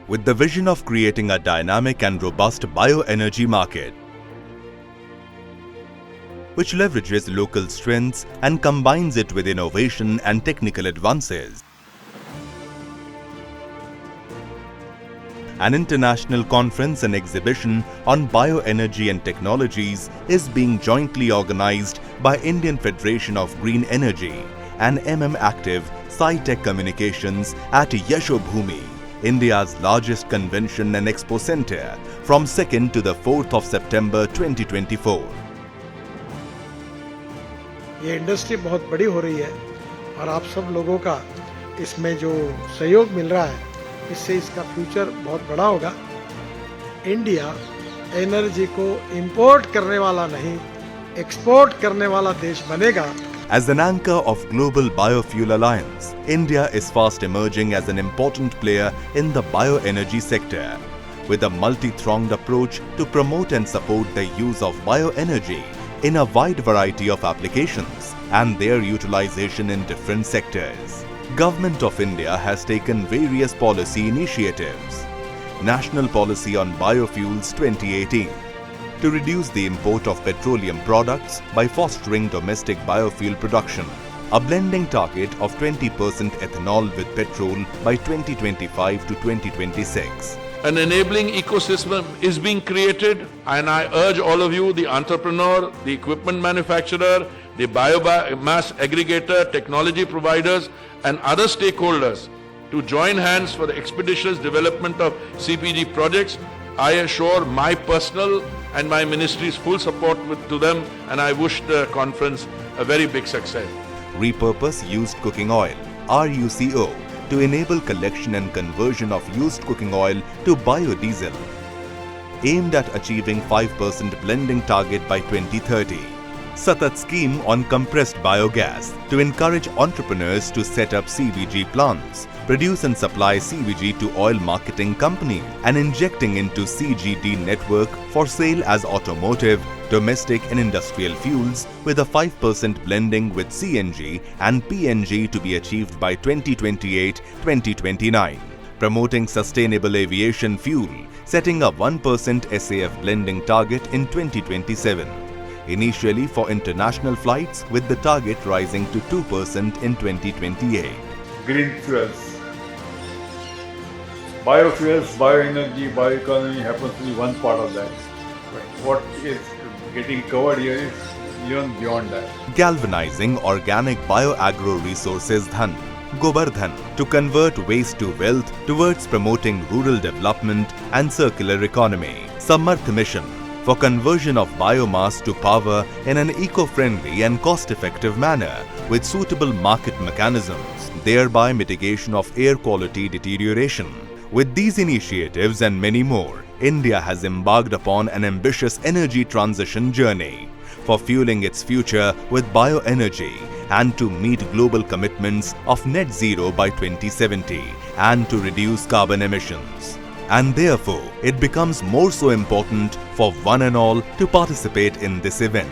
with the vision of creating a dynamic and robust bioenergy market, which leverages local strengths and combines it with innovation and technical advances. An international conference and exhibition on bioenergy and technologies is being jointly organized by Indian Federation of Green Energy and Active Sci-Tech Communications at Yashobhoomi, India's largest convention and expo center, from 2nd to the 4th of September 2024. ये industry बहुत बड़ी हो रही है और आप सब लोगों का इसमें जो सहयोग मिल रहा है, इससे इसका फ्यूचर बहुत बड़ा होगा। इंडिया एनर्जी को इंपोर्ट करने वाला नहीं, एक्सपोर्ट करने वाला देश बनेगा। As an anchor of Global Biofuel Alliance, India is fast emerging as an important player in the bioenergy sector, with a multi-pronged approach to promote and support the use of bioenergy in a wide variety of applications and their utilization in different sectors. Government of India has taken various policy initiatives. National Policy on Biofuels 2018 to reduce the import of petroleum products by fostering domestic biofuel production. A blending target of 20% ethanol with petrol by 2025 to 2026. An enabling ecosystem is being created, and I urge all of you, the entrepreneur, the equipment manufacturer, the biomass aggregator, technology providers and other stakeholders to join hands for the expeditious development of CPG projects. I assure my personal and my ministry's full support to them, and I wish the conference a very big success. Repurpose used cooking oil, RUCO, to enable collection and conversion of used cooking oil to biodiesel, aimed at achieving 5% blending target by 2030. Satat scheme on compressed biogas to encourage entrepreneurs to set up CBG plants, produce and supply CBG to oil marketing company and injecting into CGD network for sale as automotive, domestic and industrial fuels with a 5% blending with CNG and PNG to be achieved by 2028-2029. Promoting sustainable aviation fuel, setting a 1% SAF blending target in 2027. Initially for international flights, with the target rising to 2% in 2028. Green fuels. Biofuels, bioenergy, bioeconomy happens to be one part of that. But what is getting covered here is even beyond that. Galvanizing organic bioagro resources Dhan, Gobardhan, to convert waste to wealth towards promoting rural development and circular economy. Samarth Mission, for conversion of biomass to power in an eco-friendly and cost-effective manner with suitable market mechanisms, thereby mitigation of air quality deterioration. With these initiatives and many more, India has embarked upon an ambitious energy transition journey for fueling its future with bioenergy and to meet global commitments of net zero by 2070 and to reduce carbon emissions. And therefore, it becomes more so important for one and all to participate in this event.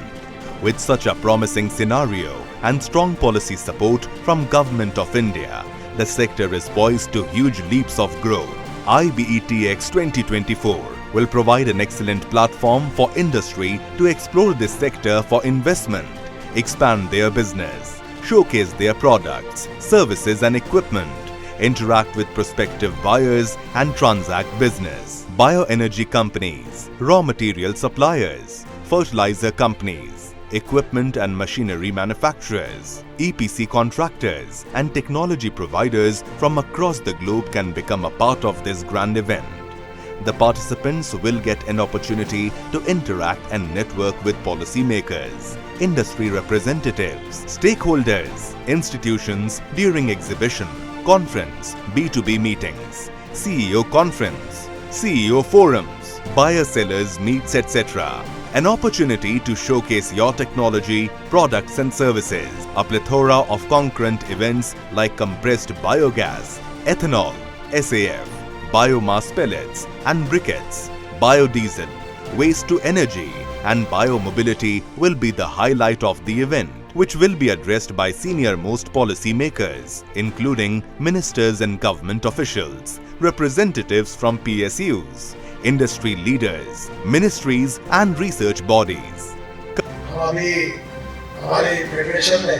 With such a promising scenario and strong policy support from Government of India, the sector is poised to huge leaps of growth. IBETX 2024 will provide an excellent platform for industry to explore this sector for investment, expand their business, showcase their products, services and equipment, interact with prospective buyers and transact business. Bioenergy companies, raw material suppliers, fertilizer companies, equipment and machinery manufacturers, EPC contractors and technology providers from across the globe can become a part of this grand event. The participants will get an opportunity to interact and network with policymakers, industry representatives, stakeholders, institutions during exhibition, conference, B2B meetings, CEO conference, CEO forums, buyer-sellers meets, etc. An opportunity to showcase your technology, products and services. A plethora of concurrent events like compressed biogas, ethanol, SAF, biomass pellets and briquettes, biodiesel, waste to energy and biomobility will be the highlight of the event. which will be addressed by senior-most policymakers, including ministers and government officials, representatives from PSUs, industry leaders, ministries and research bodies. हम अभी हमारे federation ने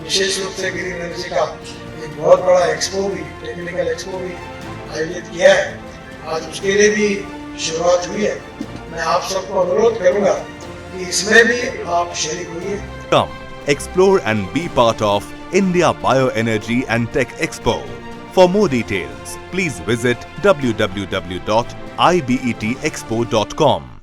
विशेष रूप से green energy का एक बहुत बड़ा एक्सपो भी, टेक्निकल एक्सपो भी आयोजित किया है। आज उसके लिए भी शुरुआत हुई है। मैं आप सबको अनुरोध करूंगा कि इसमें भी आप शरीक होइए। Come, explore and be part of India Bioenergy and Tech Expo. For more details, please visit www.ibetexpo.com.